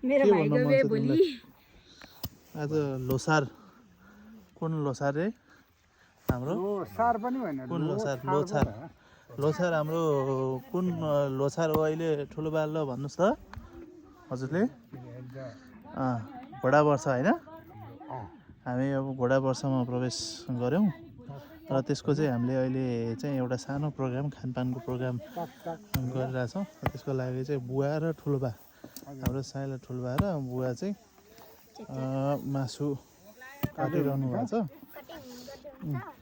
मेरो भाइको बे भोलि आज लोसार कुन लोसार रे हाम्रो लोसार पनि होइन कुन लोसार लोछार लोछार हाम्रो कुन लोछार हो अहिले ठुलो बाल भन्नुहोस् त हजुरले घोडा वर्ष होइन हामी अब घोडा वर्षमा प्रवेश गऱ्यौँ र त्यसको चाहिँ हामीले अहिले चाहिँ एउटा सानो प्रोग्राम खानपानको प्रोग्राम गरिरहेछौँ त्यसको लागि चाहिँ बुवा र ठुलोबा हाम्रो साइला ठुलोबा र बुवा चाहिँ मासु काटिरहनु भएको छ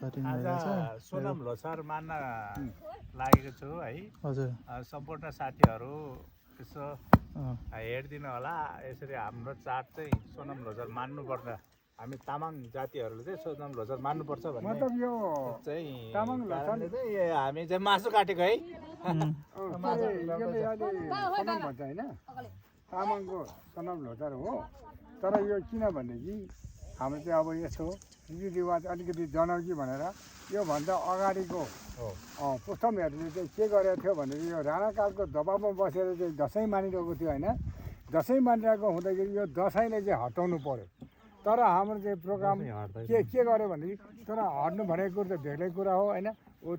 कटिङ भइरहेछ सोनाम लोसार मान्न लागेको छु है हजुर सम्पूर्ण साथीहरू यसो हेरिदिनु होला यसरी हाम्रो चाड चाहिँ सोनाम लोसार मान्नुपर्छ हामी तामाङ जातिहरूले चाहिँ सोनाम लोसार मान्नुपर्छ भन्ने मतलब यो चाहिँ तामाङ लोसार हामी चाहिँ मासु काटेको है सोनाम भन्छ होइन तामाङको सोनाम लोसार हो तर यो किनभनेदेखि हाम्रो चाहिँ अब यसो रीतिरिवाज अलिकति जनाउकी भनेर योभन्दा अगाडिको पुस्तमहरूले चाहिँ के गरेको थियो भनेदेखि यो राणाकालको दबाबमा बसेर चाहिँ दसैँ मानिरहेको थियो होइन दसैँ मानिरहेको हुँदाखेरि यो दसैँले चाहिँ हटाउनु पर्यो तर हाम्रो चाहिँ प्रोग्राम के गर्यो भनेदेखि तर हट्नु भनेको कुरो त बेग्लै कुरा हो होइन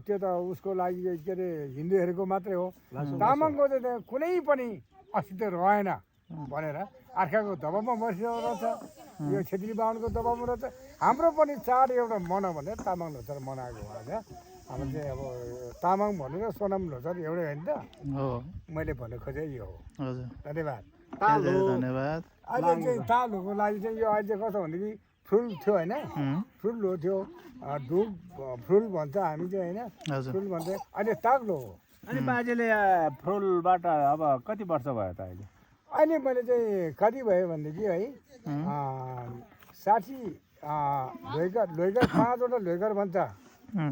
त्यो त उसको लागि के अरे हिन्दूहरूको मात्रै हो तामाङको चाहिँ कुनै पनि अस्तित्व रहेन भनेर अर्काको दबाबमा बसिरहेको रहेछ यो छेत्री बाहुनको दबाबमा रहेछ हाम्रो पनि चाड एउटा मनाऊ भनेर तामाङ लोसार मनाएको हो होइन हाम्रो चाहिँ अब तामाङ भनेर सोनाम लोसार एउटै होइन त हो मैले भन्नु खोजेँ यो हो हजुर धन्यवाद धन्यवाद अहिले चाहिँ तालुको लागि चाहिँ यो अहिले कस्तो भनेदेखि फुल थियो होइन फुल हो थियो ढुक फुल भन्छ हामी चाहिँ होइन हजुर फुल भन्छ अहिले ताग्लो हो अनि बाजेले फुलबाट अब कति वर्ष भयो त अहिले अहिले मैले चाहिँ कति भयो भनेदेखि है 60 लोइगर 5वटा लोइगर भन्छ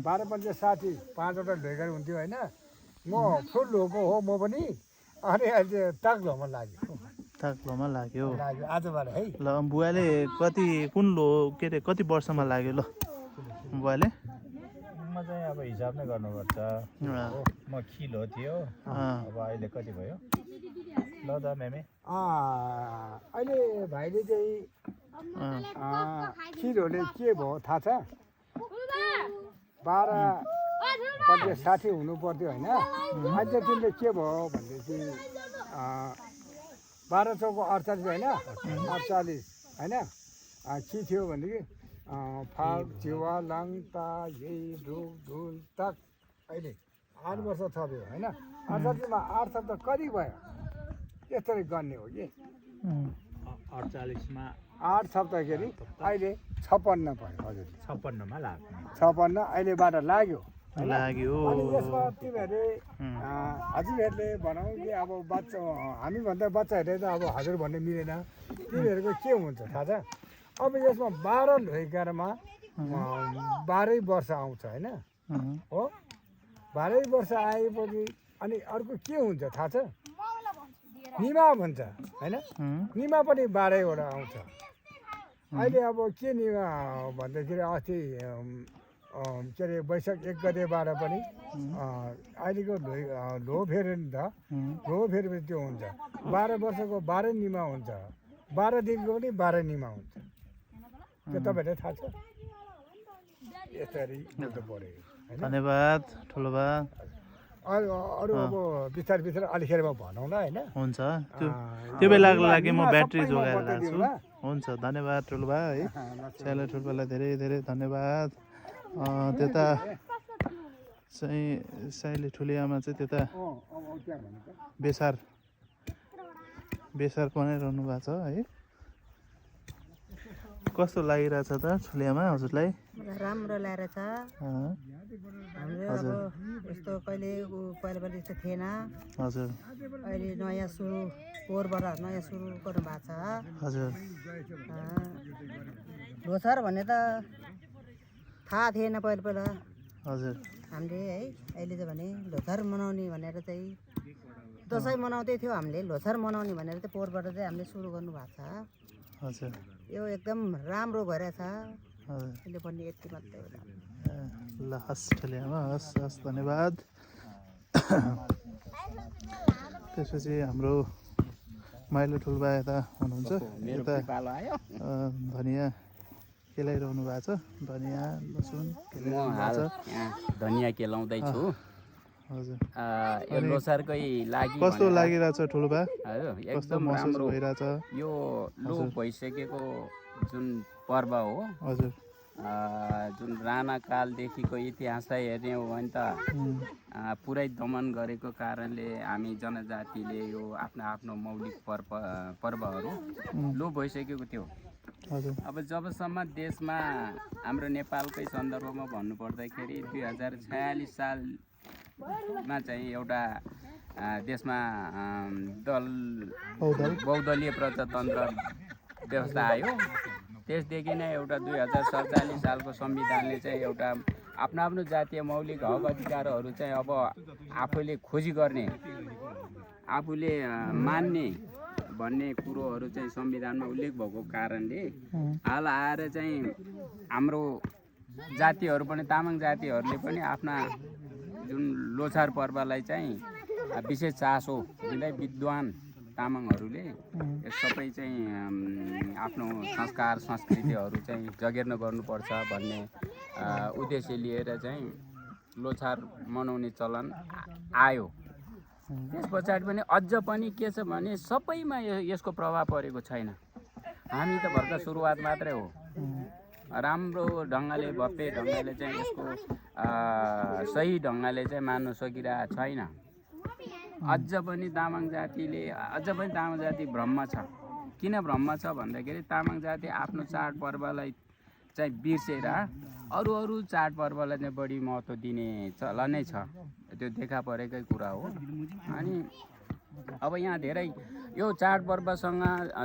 12 पञ्चे 60 5वटा लोइगर हुन्थ्यो होइन म फुल लोको हो म पनि अनि अहिले ताग्लोमा ताक्लोमा लाग्यो आजबाट है ल बुवाले कुन के अरे कति वर्षमा लाग्यो ल बुवाले म चाहिँ अब हिसाब नै गर्नुपर्छ म खिलो थियो अब अहिले कति भयो ल त मेमे अहिले भाइले चाहिँ खिरहरूले के भयो थाहा छ 12 पञ्चे 60 हुनु पर्थ्यो होइन अहिले तिमीले के भयो भनेदेखि 12 चौको 48 होइन 48 होइन के थियो भनेदेखि फाग चिवा लाङता यही ढुक ढुल तक अहिले 8 वर्ष थप्यो होइन 48मा 8 शब्द कति भयो यसरी गर्ने हो कि 48मा 8 शब्दखेरि अहिले 56 भयो हजुर 56मा लाग्ने 56 अहिलेबाट लाग्यो अनि यसमा तिमीहरूले हजुरहरूले भनौँ कि अब बच्चा हामीभन्दा बच्चाहरूले त अब हजुर भन्ने मिलेन तिमीहरूको के हुन्छ थाहा छ अब यसमा 12 लोइगरमा 12 वर्ष आउँछ होइन हो 12 वर्ष आएपछि अनि अर्को के हुन्छ थाहा छ निमा भन्छ होइन निमा पनि 12वटा आउँछ अहिले अब के निमा भन्दाखेरि अस्ति के अरे वैशाख 1 गतेबाट पनि अहिलेको लो फेऱ्यो नि त लो फेरेपछि त्यो हुन्छ 12 वर्षको 12 निमा हुन्छ 12 दिनको पनि 12 निमा हुन्छ त्यो तपाईँलाई थाहा छ यसरी बुझ्नु पऱ्यो धन्यवाद ठुलोबा अरू अब बिस्तारै बिस्तारै अलिखेरमा भनौँला होइन हुन्छ त्यो बेलाको लागि म ब्याट्री जोगाएर राख्छु हुन्छ धन्यवाद ठुलोबा है साइला ठुलोबालाई धेरै धेरै धन्यवाद त्यता चाहिँ साइली ठुली आमा चाहिँ त्यता बेसार बनाइरहनु भएको छ है कस्तो लागिरहेछ त ठुली आमा हजुरलाई राम्रो लागेको छ हाम्रो अब यस्तो कहिले पहिला पहिला यस्तो थिएन हजुर अहिले नयाँ सुरु पोहोरबाट नयाँ सुरु गर्नु भएको छ हजुर लोसार भन्ने त थाहा थिएन पहिला पहिला हजुर हामीले है अहिले चाहिँ भने लोसार मनाउने भनेर चाहिँ दसैँ मनाउँदै थियो हामीले लोसार मनाउने भनेर चाहिँ पोहोरबाट चाहिँ हामीले सुरु गर्नु भएको छ हजुर यो एकदम राम्रो भइरहेछ हजुर अहिले पनि यति मात्रै हो ल हस् ठुली आमा हस् हस् धन्यवाद त्यसपछि हाम्रो माइलो ठुल्बा यता हुनुहुन्छ, यता धनियाँ केलाइरहनु भएको छ, धनियाँ लसुन केलाइरहनु भएको छ। यहाँ धनियाँ केलाउँदैछु। हजुर, यो लोसारकै लागि कस्तो लागिरहेछ ठुल्बा? हजुर कस्तो एकदम महसुस राम्रो। भइरहेछ? यो लोप भइसकेको जुन पर्व हो, हजुर, जुन राणा कालदेखिको इतिहासलाई हेर्ने हो भने त पुरै दमन गरेको कारणले हामी जनजातिले यो आफ्नो आफ्नो मौलिक पर्वहरू लोप भइसकेको थियो। हजुर, अब जबसम्म देशमा हाम्रो नेपालकै सन्दर्भमा भन्नुपर्दाखेरि 2046 सालमा चाहिँ एउटा देशमा बहुदलीय प्रजातन्त्र व्यवस्था आयो। त्यसदेखि नै एउटा 2047 सालको संविधानले चाहिँ एउटा आफ्नो आफ्नो जातीय मौलिक हक अधिकारहरू चाहिँ अब आफूले खोजी गर्ने, आफूले मान्ने भन्ने कुरोहरू चाहिँ संविधानमा उल्लेख भएको कारणले हाल आएर चाहिँ हाम्रो जातिहरू पनि, तामाङ जातिहरूले पनि आफ्ना जुन लोसार पर्वलाई चाहिँ विशेष चासो दिँदै विद्वान तामाङहरूले सबै चाहिँ आफ्नो संस्कार संस्कृतिहरू चाहिँ जगेर्ना गर्नुपर्छ भन्ने उद्देश्य लिएर चाहिँ लोसार मनाउने चलन आयो। त्यस पछाडि पनि अझ पनि के छ भने सबैमा यसको प्रभाव परेको छैन। हामी त भर्खर सुरुवात मात्रै हो। राम्रो ढङ्गले भव्य ढङ्गले चाहिँ यसको सही ढङ्गले चाहिँ मान्न सकिरहेको छैन। अझ पनि तामाङ जाति भ्रममा छ। किन भ्रममा छ भन्दाखेरि तामाङ जाति आफ्नो चाडपर्वलाई चाहिँ बिर्सेर अरू चाडपर्वलाई चाहिँ बढी महत्त्व दिने चलनै छ। त्यो देखा परेकै कुरा हो। अनि अब यहाँ धेरै यो चाडपर्वसँग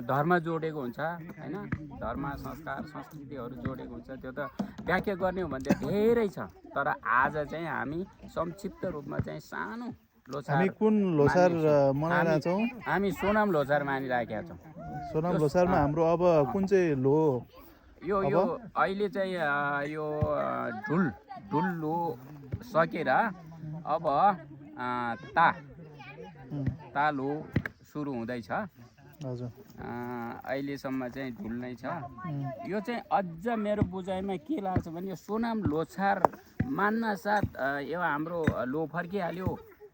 धर्म जोडेको हुन्छ हैन, धर्म संस्कार संस्कृतिहरू जोडेको हुन्छ। त्यो त व्याख्या गर्ने हो भने त धेरै छ, तर आज चाहिँ हामी संक्षिप्त रूपमा चाहिँ सानो लोसार। हामी कुन लोसार मनाइरहेछौँ? हामी सोनाम लोसार मानिराखेका छौँ। सोनाम लोसारमा हाम्रो अब कुन चाहिँ लो? यो अहिले चाहिँ यो ढुल लो सकेर अब ता लो सुरु हुँदैछ। हजुर, अहिलेसम्म चाहिँ ढुल नै छ। यो चाहिँ अझ मेरो बुझाइमा के लाग्छ भने यो सोनाम लोछार मान्न साथ यो हाम्रो लो फर्किहाल्यो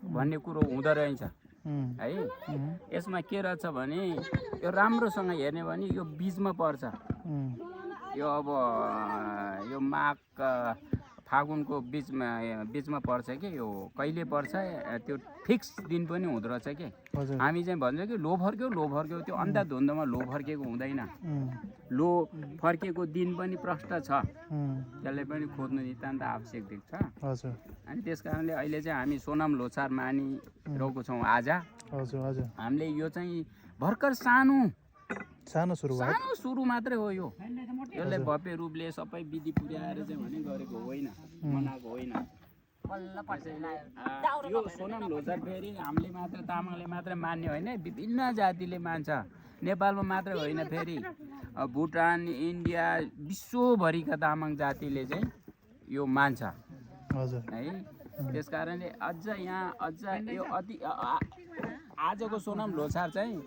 भन्ने कुरो हुँदो रहेछ है। यसमा के रहेछ भने यो राम्रोसँग हेर्ने भने यो बिचमा पर्छ। यो अब यो माघ फागुनको बिचमा पर्छ कि यो कहिले पर्छ त्यो फिक्स दिन पनि हुँदो रहेछ कि। हामी चाहिँ भन्छौँ कि लो फर्क्यो त्यो अन्धाधुन्धमा लो फर्केको हुँदैन। लो फर्केको दिन पनि प्रष्ट छ, त्यसलाई पनि खोज्नु नितान्त आवश्यक देख्छ। अनि त्यस कारणले अहिले चाहिँ हामी सोनाम लोछार मानिरहेको छौँ आज। हामीले यो चाहिँ भर्खर सानो सुरु मात्रै हो। यसलाई भव्य रूपले सबै विधि पुर्याएर चाहिँ भने गरेको होइन, मनाएको होइन। यो सोनाम लोछार फेरि हामीले मात्र तामाङले मात्र मान्ने होइन, विभिन्न जातिले मान्छ। नेपालमा मात्र होइन, फेरि भुटान, इन्डिया, विश्वभरिका तामाङ जातिले चाहिँ यो मान्छ है। त्यस कारणले अझ यो आजको सोनाम लोछार चाहिँ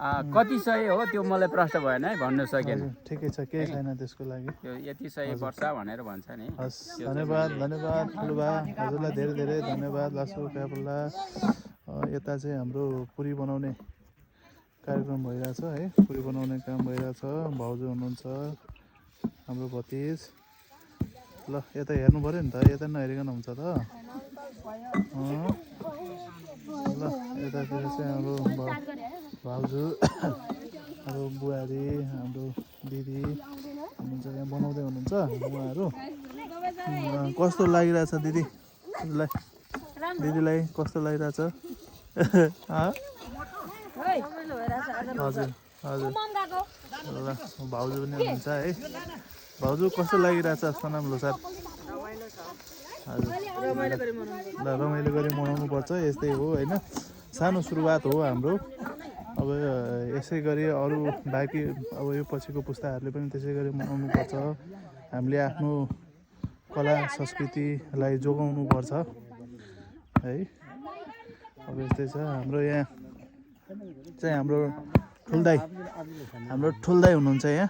कति सय हो त्यो मलाई प्रश्न भएन है, भन्न सकेन। ठिकै छ, केही छैन त्यसको लागि। यो यति सय वर्ष भनेर भन्छ नि। धन्यवाद ठुलबा, हजुरलाई धेरै धेरै धन्यवाद। लासु क्यापल्ला यता चाहिँ हाम्रो पुरी बनाउने कार्यक्रम भइरहेछ है, पुरी बनाउने काम भइरहेछ। भाउजू हुनुहुन्छ हाम्रो भतिज। ल यता हेर्नु पऱ्यो नि त, यता नहेरिकन हुन्छ त। ल यतातिर चाहिँ हाम्रो भाउजू, हाम्रो बुहारी, हाम्रो दिदी हुनुहुन्छ, यहाँ बनाउँदै हुनुहुन्छ उहाँहरू। कस्तो लागिरहेछ दिदीलाई कस्तो लागिरहेछ? हजुर, ल भाउजू पनि हुनुहुन्छ है। भाउजू कस्तो लागिरहेछ सोनाम लोछार? हजुर, ल रमाइलो गरी मनाउनु पर्छ, यस्तै हो होइन। सानो सुरुवात हो हाम्रो। अब यसै गरी अरू बाँकी अब यो पछिको पुस्ताहरूले पनि त्यसै गरी मनाउनु पर्छ। हामीले आफ्नो कला संस्कृतिलाई जोगाउनु पर्छ है। अब यस्तै छ हाम्रो यहाँ चाहिँ हाम्रो ठुल्दाई हुनुहुन्छ यहाँ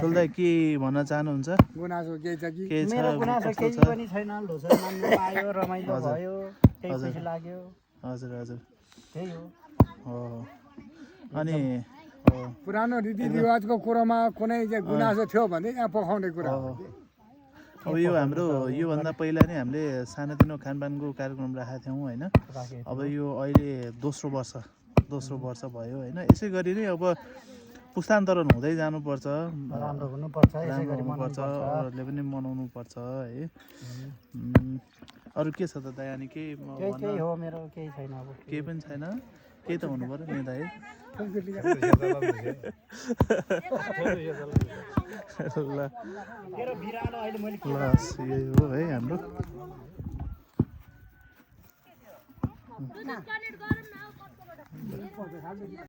ठुल्दाई के भन्न चाहनुहुन्छ गुनासो केही छ कि के छ मेरो गुनासो कस्तो केही छ पनि छैन लोसार मान्नु पायो रमाइलो हजुर। भयो केही हजुर। खुसी लाग्यो हजुर हजुर त्यही हो हो अनि हो पुरानो रीतिरिवाजको कुरोमा कुनै चाहिँ गुनासो थियो भने यहाँ पखाउने कुरा हो कि। अब यो हाम्रो योभन्दा पहिला नै हामीले सानोतिनो खानपानको कार्यक्रम राखेका थियौँ होइन अब यो अहिले दोस्रो वर्ष भयो होइन यसै गरी नै अब पुस्तान्तरण हुँदै जानुपर्छ राम्रो हुनुपर्छ यसै राम्रो गरी हुनुपर्छ मनाउनुपर्छ अरूहरूले पनि मनाउनु पर्छ है अरू के छ त दाइ अनि केही त्यही हो मेरो केही छैन अब केही पनि छैन केही त हुनु पऱ्यो नि दाइ ल मेरो बिरालो अहिले मैले ल यही हो है हाम्रो